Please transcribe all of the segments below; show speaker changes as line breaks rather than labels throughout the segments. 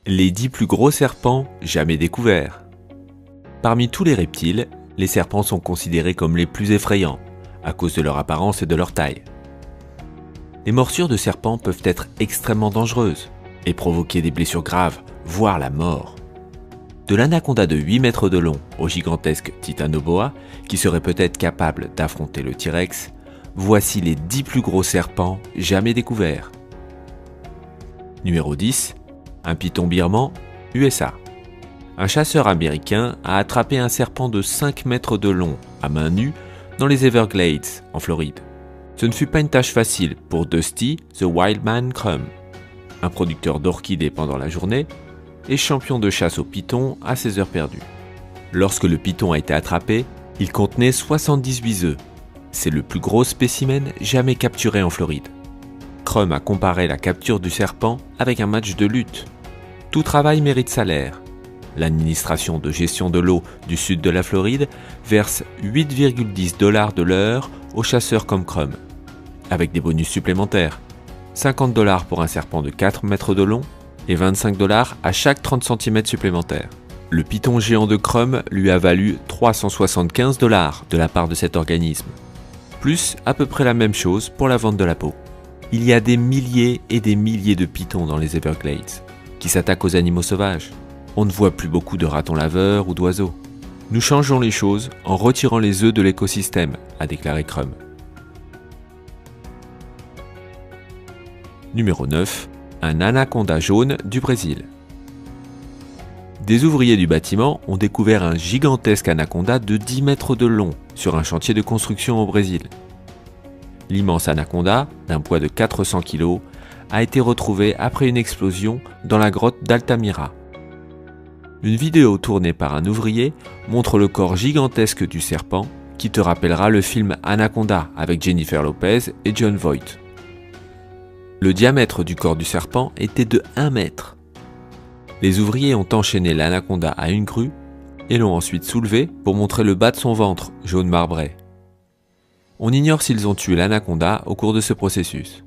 Les 10 plus gros serpents jamais découverts. Parmi tous les reptiles, les serpents sont considérés comme les plus effrayants, à cause de leur apparence et de leur taille. Les morsures de serpents peuvent être extrêmement dangereuses et provoquer des blessures graves, voire la mort. De l'anaconda de 8 mètres de long au gigantesque Titanoboa, qui serait peut-être capable d'affronter le T-Rex, voici les 10 plus gros serpents jamais découverts. Numéro 10. Un python birman, USA. Un chasseur américain a attrapé un serpent de 5 mètres de long, à main nue, dans les Everglades, en Floride. Ce ne fut pas une tâche facile pour Dusty the Wildman Crum, un producteur d'orchidées pendant la journée et champion de chasse au python à ses heures perdues. Lorsque le python a été attrapé, il contenait 78 œufs. C'est le plus gros spécimen jamais capturé en Floride. Crum a comparé la capture du serpent avec un match de lutte. Tout travail mérite salaire. L'administration de gestion de l'eau du sud de la Floride verse 8,10 $ de l'heure aux chasseurs comme Crum, avec des bonus supplémentaires. 50 $ pour un serpent de 4 mètres de long et 25 $ à chaque 30 cm supplémentaires. Le python géant de Crum lui a valu 375 $ de la part de cet organisme, plus à peu près la même chose pour la vente de la peau. Il y a des milliers et des milliers de pythons dans les Everglades, qui s'attaquent aux animaux sauvages. On ne voit plus beaucoup de ratons laveurs ou d'oiseaux. Nous changeons les choses en retirant les œufs de l'écosystème, a déclaré Crum. Numéro 9. Un anaconda jaune du Brésil. Des ouvriers du bâtiment ont découvert un gigantesque anaconda de 10 mètres de long sur un chantier de construction au Brésil. L'immense anaconda, d'un poids de 400 kg, a été retrouvé après une explosion dans la grotte d'Altamira. Une vidéo tournée par un ouvrier montre le corps gigantesque du serpent qui te rappellera le film Anaconda avec Jennifer Lopez et Jon Voight. Le diamètre du corps du serpent était de 1 mètre. Les ouvriers ont enchaîné l'anaconda à une grue et l'ont ensuite soulevé pour montrer le bas de son ventre jaune marbré. On ignore s'ils ont tué l'anaconda au cours de ce processus.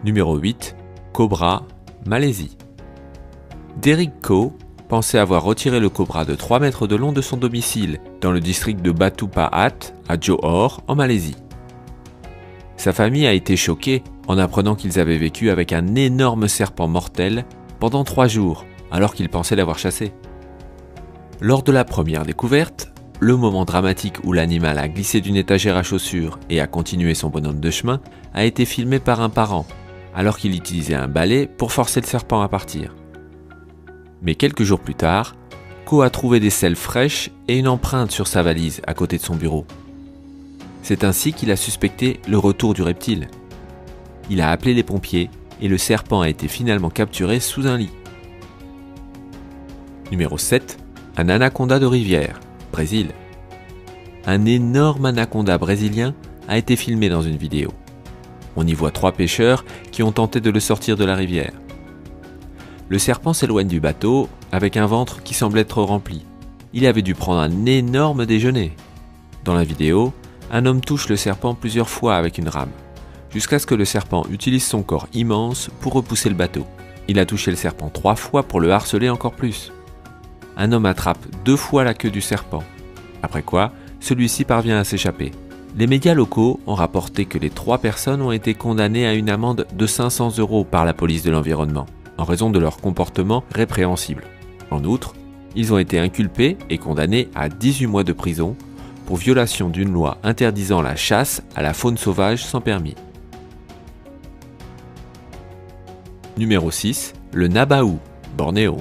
Numéro 8. Cobra, Malaisie. Derrick Ko pensait avoir retiré le cobra de 3 mètres de long de son domicile dans le district de Batu Pahat à Johor en Malaisie. Sa famille a été choquée en apprenant qu'ils avaient vécu avec un énorme serpent mortel pendant 3 jours alors qu'ils pensaient l'avoir chassé. Lors de la première découverte, le moment dramatique où l'animal a glissé d'une étagère à chaussures et a continué son bonhomme de chemin a été filmé par un parent alors qu'il utilisait un balai pour forcer le serpent à partir. Mais quelques jours plus tard, Ko a trouvé des selles fraîches et une empreinte sur sa valise à côté de son bureau. C'est ainsi qu'il a suspecté le retour du reptile. Il a appelé les pompiers et le serpent a été finalement capturé sous un lit. Numéro 7. Un anaconda de rivière, Brésil. Un énorme anaconda brésilien a été filmé dans une vidéo. On y voit 3 pêcheurs qui ont tenté de le sortir de la rivière. Le serpent s'éloigne du bateau avec un ventre qui semble être rempli. Il avait dû prendre un énorme déjeuner. Dans la vidéo, un homme touche le serpent plusieurs fois avec une rame, jusqu'à ce que le serpent utilise son corps immense pour repousser le bateau. Il a touché le serpent 3 fois pour le harceler encore plus. Un homme attrape 2 fois la queue du serpent, après quoi, celui-ci parvient à s'échapper. Les médias locaux ont rapporté que les 3 personnes ont été condamnées à une amende de 500 € par la police de l'environnement, en raison de leur comportement répréhensible. En outre, ils ont été inculpés et condamnés à 18 mois de prison pour violation d'une loi interdisant la chasse à la faune sauvage sans permis. Numéro 6. Le Nabaou, Bornéo.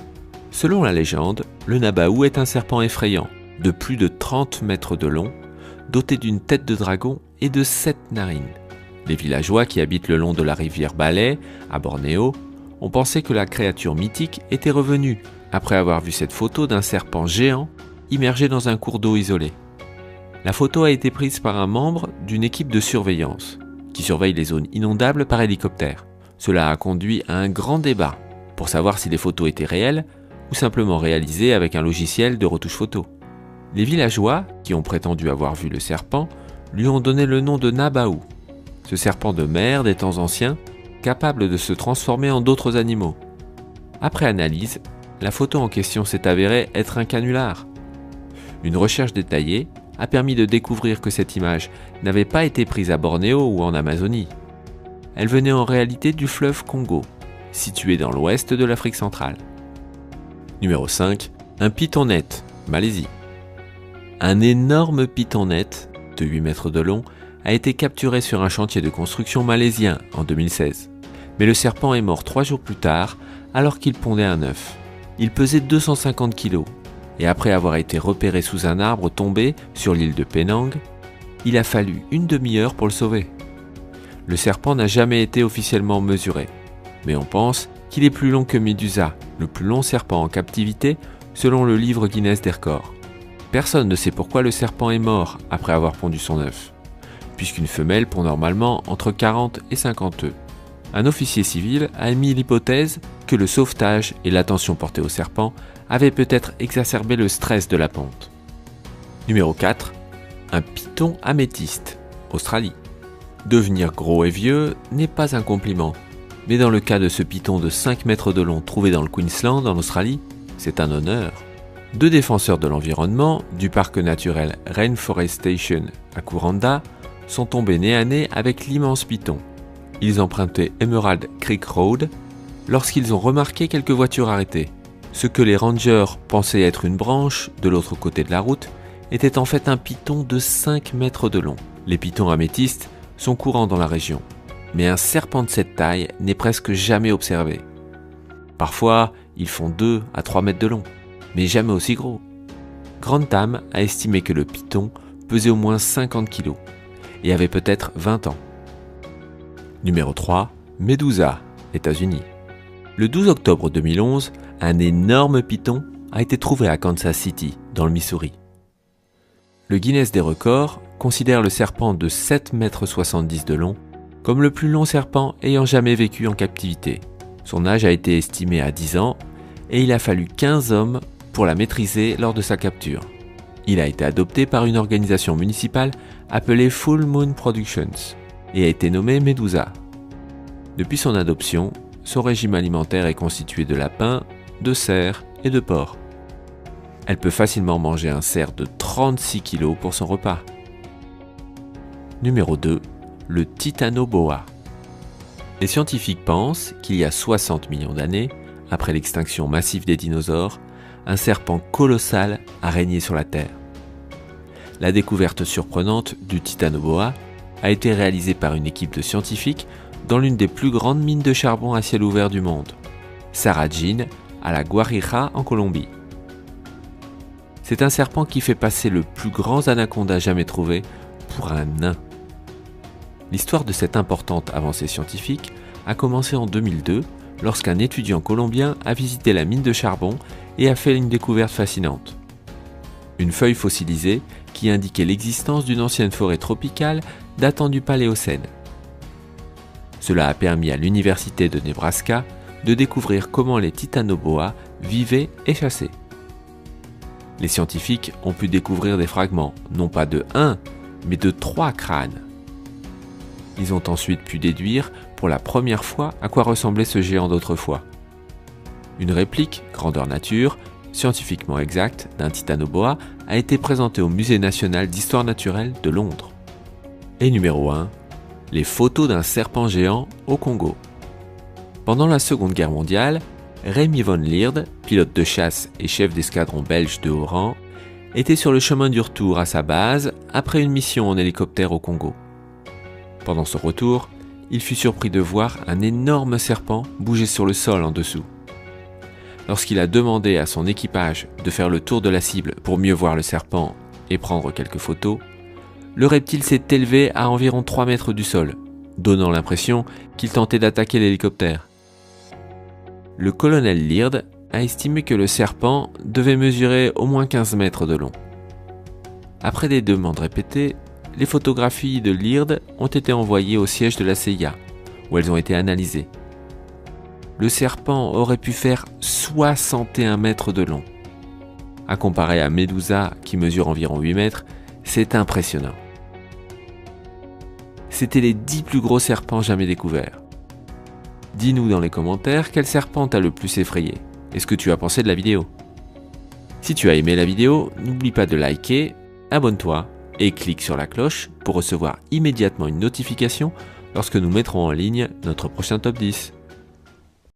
Selon la légende, le Nabaou est un serpent effrayant, de plus de 30 mètres de long, doté d'une tête de dragon et de 7 narines. Les villageois qui habitent le long de la rivière Balai, à Bornéo, ont pensé que la créature mythique était revenue après avoir vu cette photo d'un serpent géant immergé dans un cours d'eau isolé. La photo a été prise par un membre d'une équipe de surveillance qui surveille les zones inondables par hélicoptère. Cela a conduit à un grand débat pour savoir si les photos étaient réelles ou simplement réalisées avec un logiciel de retouche photo. Les villageois, qui ont prétendu avoir vu le serpent, lui ont donné le nom de Nabaou. Ce serpent de mer des temps anciens capable de se transformer en d'autres animaux. Après analyse, la photo en question s'est avérée être un canular. Une recherche détaillée a permis de découvrir que cette image n'avait pas été prise à Bornéo ou en Amazonie. Elle venait en réalité du fleuve Congo, situé dans l'ouest de l'Afrique centrale. Numéro 5. Un python-net, Malaisie. Un énorme python-net, de 8 mètres de long, a été capturé sur un chantier de construction malaisien en 2016. Mais le serpent est mort 3 jours plus tard, alors qu'il pondait un œuf. Il pesait 250 kg, et après avoir été repéré sous un arbre tombé sur l'île de Penang, il a fallu une demi-heure pour le sauver. Le serpent n'a jamais été officiellement mesuré, mais on pense qu'il est plus long que Médusa, le plus long serpent en captivité selon le livre Guinness des records. Personne ne sait pourquoi le serpent est mort après avoir pondu son œuf, puisqu'une femelle pond normalement entre 40 et 50 œufs. Un officier civil a émis l'hypothèse que le sauvetage et l'attention portée au serpent avaient peut-être exacerbé le stress de la ponte. Numéro 4. Un python améthyste, Australie. Devenir gros et vieux n'est pas un compliment, mais dans le cas de ce python de 5 mètres de long trouvé dans le Queensland en Australie, c'est un honneur. 2 défenseurs de l'environnement du parc naturel Rainforestation à Kuranda sont tombés nez à nez avec l'immense python. Ils empruntaient Emerald Creek Road lorsqu'ils ont remarqué quelques voitures arrêtées. Ce que les rangers pensaient être une branche de l'autre côté de la route était en fait un python de 5 mètres de long. Les pythons améthystes sont courants dans la région, mais un serpent de cette taille n'est presque jamais observé. Parfois, ils font 2 à 3 mètres de long, mais jamais aussi gros. Grantham a estimé que le python pesait au moins 50 kg et avait peut-être 20 ans. Numéro 3. Médusa, États-Unis. Le 12 octobre 2011, un énorme python a été trouvé à Kansas City, dans le Missouri. Le Guinness des records considère le serpent de 7,70 m de long comme le plus long serpent ayant jamais vécu en captivité. Son âge a été estimé à 10 ans et il a fallu 15 hommes pour la maîtriser lors de sa capture. Il a été adopté par une organisation municipale appelée Full Moon Productions et a été nommé Médusa. Depuis son adoption, son régime alimentaire est constitué de lapins, de cerfs et de porcs. Elle peut facilement manger un cerf de 36 kg pour son repas. Numéro 2. Le Titanoboa. Les scientifiques pensent qu'il y a 60 millions d'années, après l'extinction massive des dinosaures, un serpent colossal a régné sur la Terre. La découverte surprenante du Titanoboa a été réalisée par une équipe de scientifiques dans l'une des plus grandes mines de charbon à ciel ouvert du monde, Sarrajin, à la Guajira en Colombie. C'est un serpent qui fait passer le plus grand anaconda jamais trouvé pour un nain. L'histoire de cette importante avancée scientifique a commencé en 2002 lorsqu'un étudiant colombien a visité la mine de charbon et a fait une découverte fascinante. Une feuille fossilisée qui indiquait l'existence d'une ancienne forêt tropicale datant du Paléocène. Cela a permis à l'université de Nebraska de découvrir comment les titanoboas vivaient et chassaient. Les scientifiques ont pu découvrir des fragments, non pas de 1, mais de 3 crânes. Ils ont ensuite pu déduire pour la première fois à quoi ressemblait ce géant d'autrefois. Une réplique, grandeur nature, scientifiquement exacte, d'un titanoboa a été présentée au Musée national d'histoire naturelle de Londres. Et numéro 1, les photos d'un serpent géant au Congo. Pendant la Seconde Guerre mondiale, Remy von Lierde, pilote de chasse et chef d'escadron belge de haut rang, était sur le chemin du retour à sa base après une mission en hélicoptère au Congo. Pendant son retour, il fut surpris de voir un énorme serpent bouger sur le sol en dessous. Lorsqu'il a demandé à son équipage de faire le tour de la cible pour mieux voir le serpent et prendre quelques photos, le reptile s'est élevé à environ 3 mètres du sol, donnant l'impression qu'il tentait d'attaquer l'hélicoptère. Le colonel Lierde a estimé que le serpent devait mesurer au moins 15 mètres de long. Après des demandes répétées, les photographies de Lierde ont été envoyées au siège de la CIA, où elles ont été analysées. Le serpent aurait pu faire 61 mètres de long. À comparer à Médusa, qui mesure environ 8 mètres, c'est impressionnant. C'était les 10 plus gros serpents jamais découverts. Dis-nous dans les commentaires quel serpent t'a le plus effrayé et ce que tu as pensé de la vidéo. Si tu as aimé la vidéo, n'oublie pas de liker, abonne-toi et clique sur la cloche pour recevoir immédiatement une notification lorsque nous mettrons en ligne notre prochain top 10.